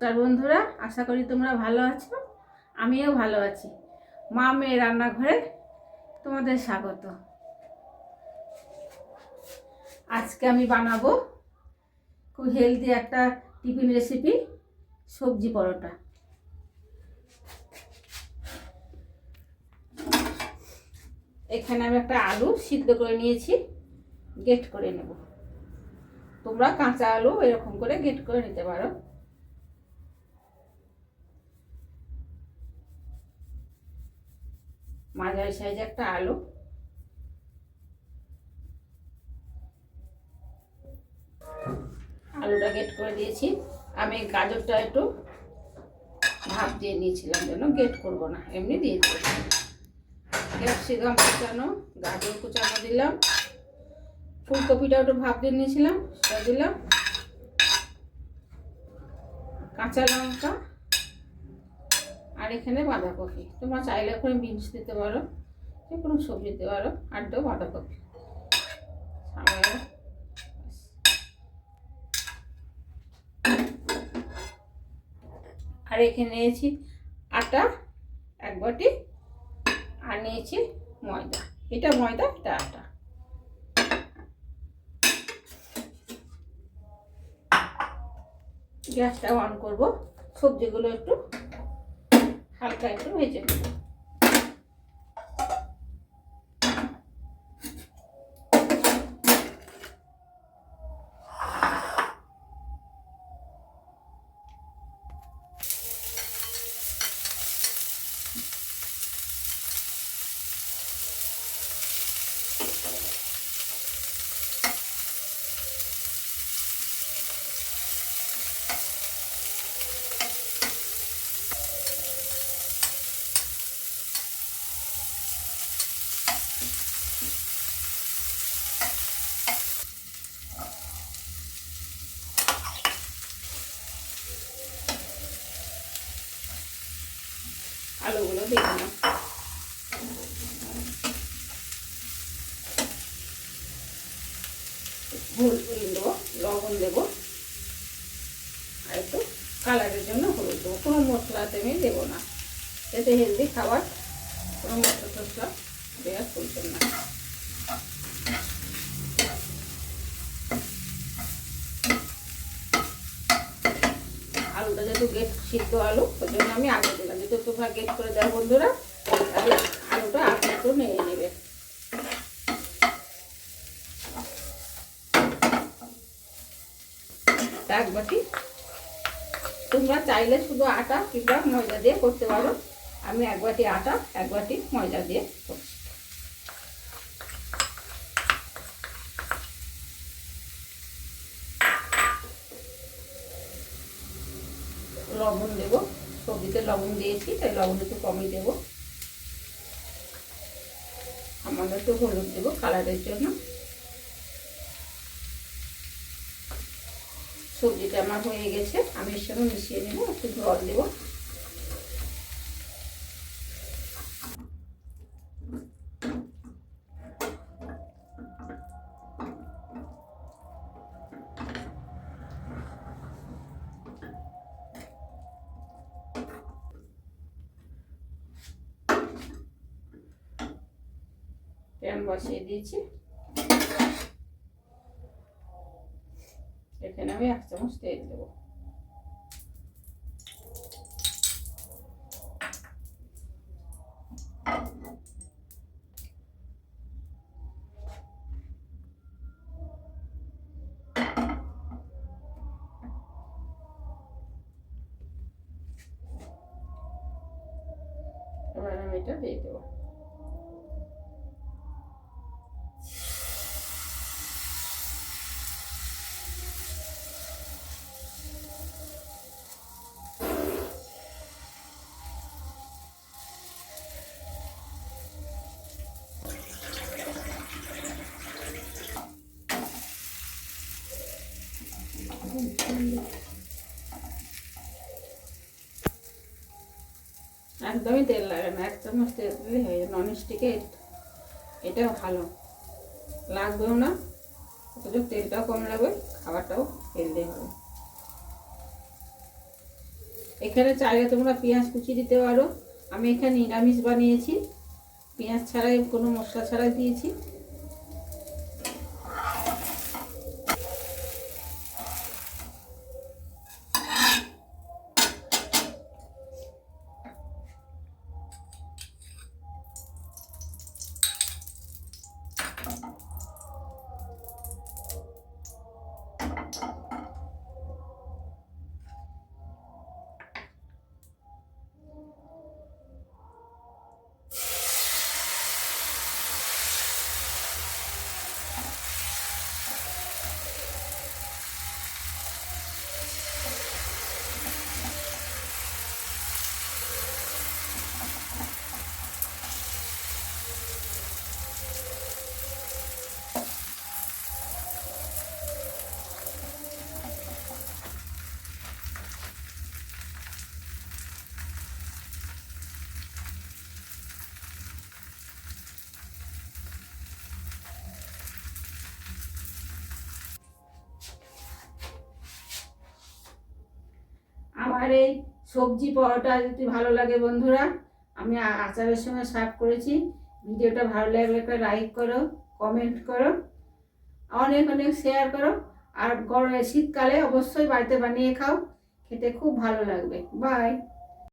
নমস্কার বন্ধুরা, আশা করি তোমরা ভালো আছো। আমিও ভালো আছি। মা মেয়ে রান্নাঘরে তোমাদের স্বাগত। আজকে আমি বানাবো খুব হেলদি একটা টিফিন রেসিপি, সবজি পরোটা। এখানে আমি একটা আলু সিদ্ধ করে নিয়েছি, গ্রেট করে নেব। তোমরা কাঁচা আলু এরকম করে গ্রেট করে নিতে পারো। মাঝারি সাইজ একটা আলু, আলুটা গ্রেট করে দিয়েছি। আমি গাজরটা একটু ভাপ দিয়ে নিয়েছিলাম, যেন গ্রেট করবো না, এমনি দিয়ে দিয়েছি। ক্যাপসিকাম কুচানো, গাজর কুচানো দিলাম, ফুলকপিটা একটু ভাপ দিয়ে নিয়েছিলাম সেটা দিলাম, কাঁচা লঙ্কা, আর এখানে বাঁধাকপি। তোমরা চাইলে ওখানে বিনস দিতে পারো, যে কোনো সবজি দিতে পারো, আর তো বাঁধাকপি। আর এখানে নিয়েছি আটা 1 বাটি, আর নিয়েছি ময়দা। এটা ময়দা, এটা আটা। গ্যাসটা অন করব, সবজিগুলো একটু হালকা একটু ভেজে নেব। আলুগুলো দিয়ে দিলাম, হলুদ দেবো, লবণ দেবো, আর একটু কালারের জন্য হলুদ দেবো। কোনো মশলাতে আমি দেবো না, এতে হেলদি খাবার, কোনো মশলা টশলা দেওয়ার প্রয়োজন না। আলুটা যেহেতু গেট সিদ্ধ আলু, ওই জন্য আমি আগে দিলাম। যেহেতু তোমরা গেট করে দাও বন্ধুরা, তাহলে আলুটা আগে একটু নেড়ে নেবে। এক বাটি, তোমরা চাইলে শুধু আটা কিংবা ময়দা দিয়ে করতে পারো। আমি 1 বাটি আটা 1 বাটি ময়দা দিয়ে করছি। লবণ দেবো, সবজিতে লবণ দিয়েছি তাই লবণ একটু কমই দেবো। আমাদের একটু হলুদ দেবো কালারের জন্য। সবজিটা আমার হয়ে গেছে, আমি এর সঙ্গে মিশিয়ে নেব। একটু জল দেবো। প্যান বসিয়ে দিয়েছি, এখানে আমি 1 চামচ তেল দেবো। এবার আমি এটা দিয়ে দেবো। একদমই তেল লাগে না, 1 চামচ তেল দিলে হয়ে যায়। ননস্টিকে এটাও ভালো, লাগবেও না, অথচ তেলটাও কম লাগবে, খাবারটাও হেলদি হবে। এখানে চাইলে তোমরা পেঁয়াজ কুচি দিতে পারো, আমি এখানে নিরামিষ বানিয়েছি, পেঁয়াজ ছাড়াই কোনো মশলা ছাড়াই দিয়েছি। আমার এই সবজি পরোটা যদি ভালো লাগে বন্ধুরা, আমি আচারের সঙ্গে সার্ভ করেছি। ভিডিওটা ভালো লাগলে একটা লাইক করো, কমেন্ট করো, অনেক অনেক শেয়ার করো। আর শীতকালে অবশ্যই বাড়িতে বানিয়ে খাও, খেতে খুব ভালো লাগবে। বাই।